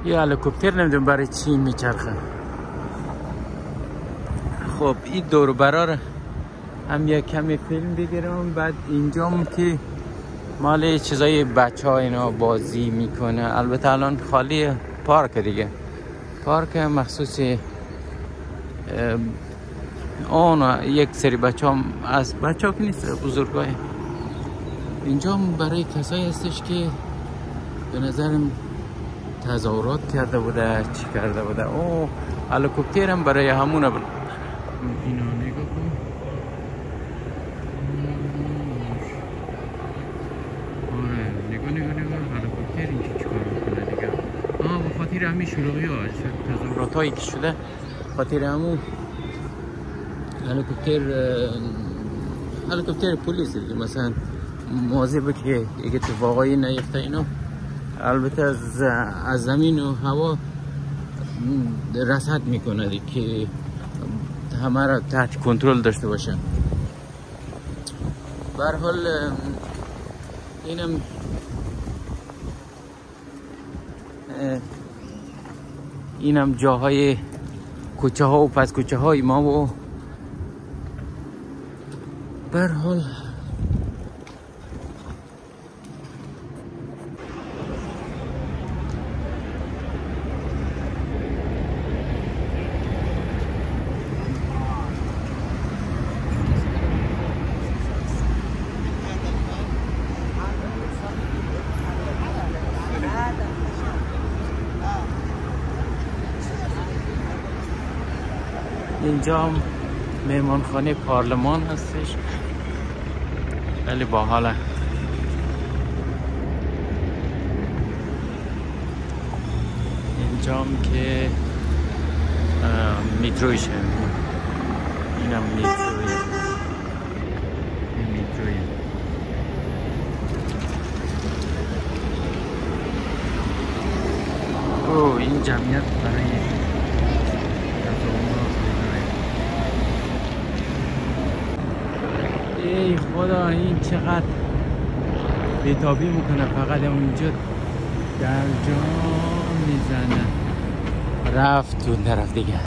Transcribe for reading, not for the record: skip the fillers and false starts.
یه هلیکوپتر نمیدونم برای چی میچرخه. خب این دور برار هم یک کمی فیلم بگیرم. بعد اینجام که مال چیزای بچه ها اینا بازی میکنه. البته الان خالی پارک دیگه، پارک مخصوص اون یک سری بچه ها، از بچه ها که نیست، بزرگای. اینجا برای کسایی هستش که به نظرم تظاهرات کرده بوده، چی کرده بوده. او هلیکوپتر هم برای همونه. اینا نگاه کن. آره نگاه هلیکوپتر اینجا چیکار میکنه دیگه. به خاطر همین شلوغی ها، تظاهرات هایی که شده، خاطر همون هلیکوپتر پلیس دیگه. مثلا مواظب که یک اتفاقایی نیفته اینا. البته از زمین و هوا رصد میکنه دیگه که همه را تحت کنترل داشته باشن. به هر حال اینم جاهای کوچه ها و پس کوچه های ما. و به هر حال اینجا مهمانخانه پارلمان هستش، خیلی باحاله. اینجام که میترویشه، اینم میترویه. او این جمعیت برای ای خدا این چقدر بیتابی میکنه. فقط اونجا در جا میزنه. رفت تو طرف دیگه.